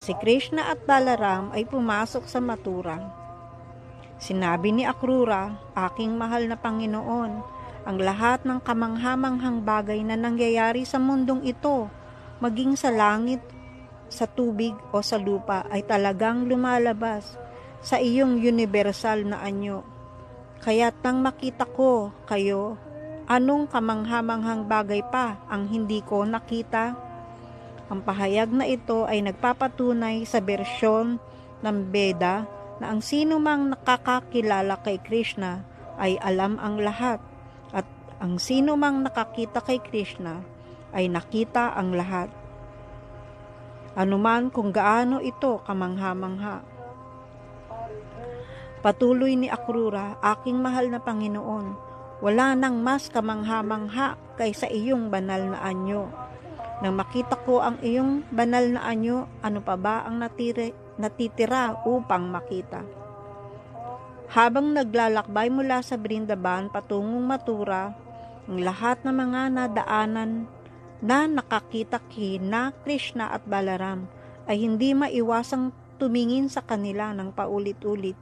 Si Krishna at Balaram ay pumasok sa Mathura. Sinabi ni Akrura, "Aking mahal na Panginoon, ang lahat ng kamanghamanghang bagay na nangyayari sa mundong ito, maging sa langit, sa tubig o sa lupa, ay talagang lumalabas sa iyong universal na anyo. Kaya't nang makita ko kayo, anong kamanghamanghang bagay pa ang hindi ko nakita?" Ang pahayag na ito ay nagpapatunay sa bersyon ng Veda na ang sino mang nakakakilala kay Krishna ay alam ang lahat, at ang sino mang nakakita kay Krishna ay nakita ang lahat, anuman kung gaano ito kamangha-mangha. Patuloy ni Akrura, "Aking mahal na Panginoon, wala nang mas kamangha-mangha kaysa iyong banal na anyo. Nang makita ko ang iyong banal na anyo, ano pa ba ang natitira upang makita?" Habang naglalakbay mula sa Brindaban patungong Mathura, ang lahat ng mga nadaanan na nakakita kina Krishna at Balaram ay hindi maiwasang tumingin sa kanila ng paulit-ulit.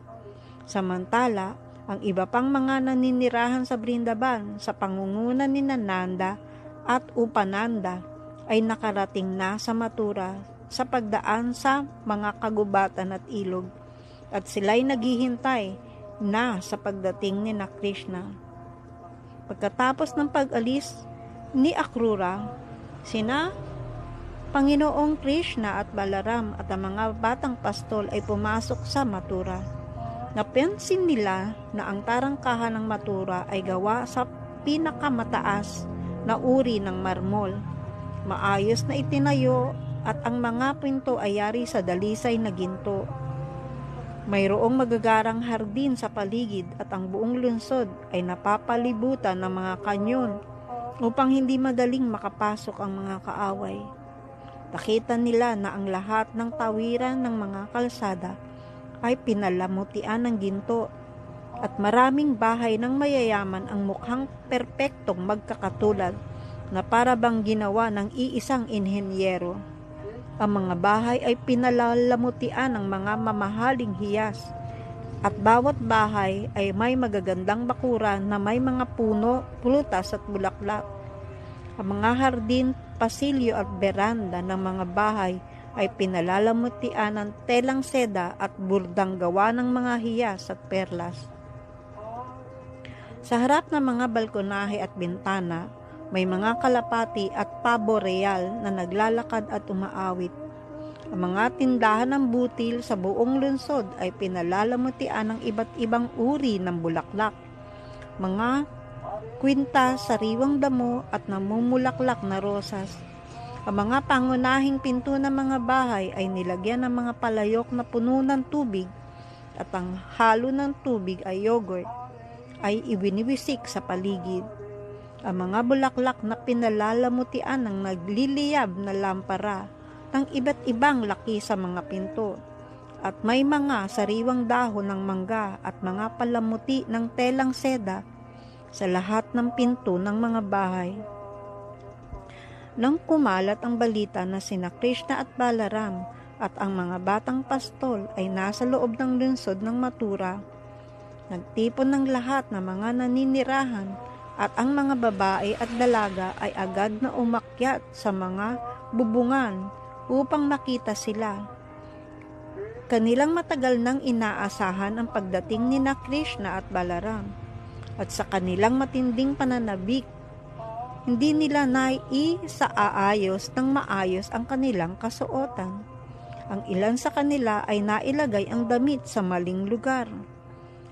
Samantala, ang iba pang mga naninirahan sa Brindaban sa pangunguna ni Nanda at Upananda ay nakarating na sa Mathura sa pagdaan sa mga kagubatan at ilog, at sila'y naghihintay na sa pagdating ni Krishna. Pagkatapos ng pag-alis ni Akrura, sina Panginoong Krishna at Balaram at ang mga batang pastol ay pumasok sa Mathura. Napansin nila na ang tarangkahan ng Mathura ay gawa sa pinakamataas na uri ng marmol. Maayos na itinayo at ang mga pinto ay yari sa dalisay na ginto. Mayroong magagarang hardin sa paligid at ang buong lungsod ay napapalibutan ng mga kanyon upang hindi madaling makapasok ang mga kaaway. Nakita nila na ang lahat ng tawiran ng mga kalsada ay pinalamutian ng ginto at maraming bahay ng mayayaman ang mukhang perpektong magkakatulad na para bang ginawa ng iisang inhenyero. Ang mga bahay ay pinalalamutian ng mga mamahaling hiyas, at bawat bahay ay may magagandang bakuran na may mga puno, prutas at bulaklak. Ang mga hardin, pasilyo at beranda ng mga bahay ay pinalalamutian ng telang seda at burdang gawa ng mga hiyas at perlas. Sa harap ng mga balkonahe at bintana, may mga kalapati at pabo real na naglalakad at umaawit. Ang mga tindahan ng butil sa buong lungsod ay pinalalamutian ng iba't ibang uri ng bulaklak, mga kwinta, sariwang damo at namumulaklak na rosas. Ang mga pangunahing pinto ng mga bahay ay nilagyan ng mga palayok na puno ng tubig, at ang halo ng tubig ay yogurt ay ibiniwisik sa paligid. Ang mga bulaklak na pinalalamutian ng nagliliyab na lampara ng iba't ibang laki sa mga pinto, at may mga sariwang dahon ng mangga at mga palamuti ng telang seda sa lahat ng pinto ng mga bahay. Nang kumalat ang balita na sina Krishna at Balaram at ang mga batang pastol ay nasa loob ng lungsod ng Mathura, nagtipon ng lahat ng mga naninirahan, at ang mga babae at dalaga ay agad na umakyat sa mga bubungan upang makita sila. Kanilang matagal nang inaasahan ang pagdating ni Krishna at Balaram, at sa kanilang matinding pananabik, hindi nila naisaayos ng maayos ang kanilang kasuotan. Ang ilan sa kanila ay nailagay ang damit sa maling lugar.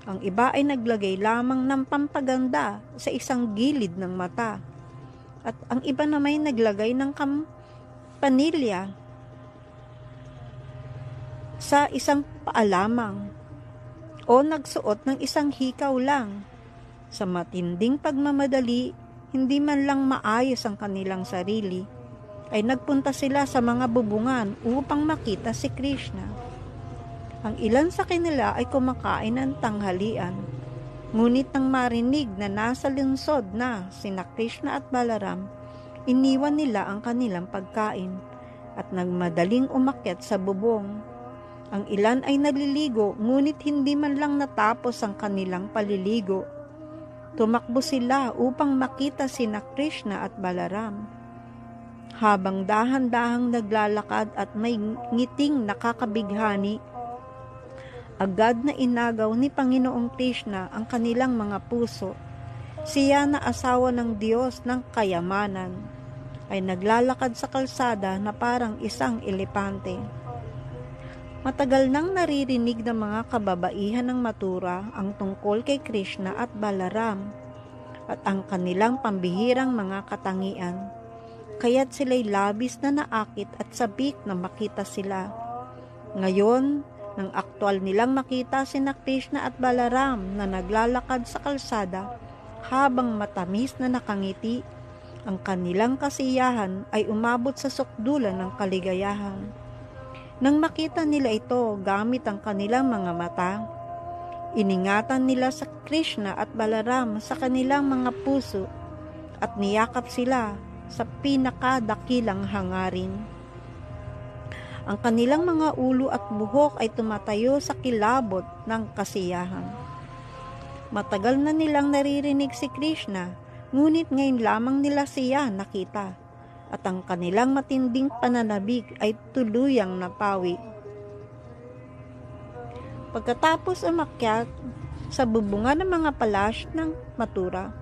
Ang iba ay naglagay lamang ng pampaganda sa isang gilid ng mata, at ang iba naman ay naglagay ng kampanilya sa isang paa lamang, o nagsuot ng isang hikaw lang. Sa matinding pagmamadali, hindi man lang maayos ang kanilang sarili, ay nagpunta sila sa mga bubungan upang makita si Krishna. Ang ilan sa kanila ay kumakain ng tanghalian, ngunit nang marinig na nasa lungsod na sina Krishna at Balaram, iniwan nila ang kanilang pagkain. at nagmadaling umakyat sa bubong. Ang ilan ay naliligo, ngunit hindi man lang natapos ang kanilang paliligo. Tumakbo sila upang makita sina Krishna at Balaram. Habang dahan-dahang naglalakad at may ngiting nakakabighani, agad na inagaw ni Panginoong Krishna ang kanilang mga puso. Siya na asawa ng Diyos ng kayamanan ay naglalakad sa kalsada na parang isang elepante. Matagal nang naririnig ng mga kababaihan ng Mathura ang tungkol kay Krishna at Balaram at ang kanilang pambihirang mga katangian. Kaya't sila'y labis na naakit at sabik na makita sila. Ngayon, nang aktwal nilang makita sina Krishna at Balaram na naglalakad sa kalsada habang matamis na nakangiti, ang kanilang kasiyahan ay umabot sa sukdulan ng kaligayahan. Nang makita nila ito gamit ang kanilang mga mata, iningatan nila sa Krishna at Balaram sa kanilang mga puso at niyakap sila sa pinakadakilang hangarin. Ang kanilang mga ulo at buhok ay tumatayo sa kilabot ng kasiyahan. Matagal na nilang naririnig si Krishna, ngunit ngayon lamang nila siya nakita, at ang kanilang matinding pananabik ay tuluyang napawi. Pagkatapos umakyat sa bubungan ng mga palasyo ng Mathura,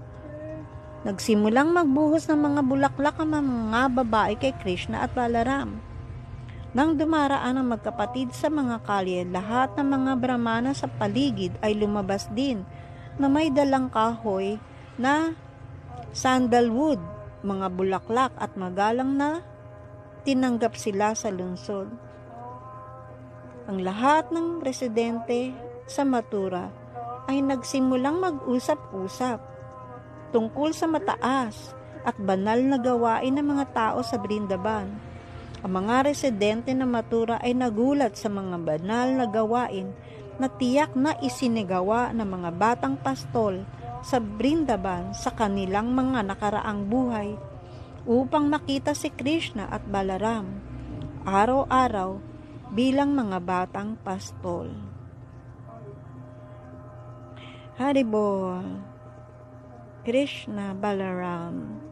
nagsimulang magbuhos ng mga bulaklak ang mga babae kay Krishna at Balaram. Nang dumaraan ang magkapatid sa mga kalye, lahat ng mga brahmana sa paligid ay lumabas din na may dalang kahoy na sandalwood, mga bulaklak at magalang na tinanggap sila sa lungsod. Ang lahat ng residente sa Mathura ay nagsimulang mag-usap-usap tungkol sa mataas at banal na gawain ng mga tao sa Brindaban. Ang mga residente ng Mathura ay nagulat sa mga banal na gawain na tiyak na isinigawa ng mga batang pastol sa Brindaban sa kanilang mga nakaraang buhay upang makita si Krishna at Balaram araw-araw bilang mga batang pastol. Haribol, Krishna, Balaram.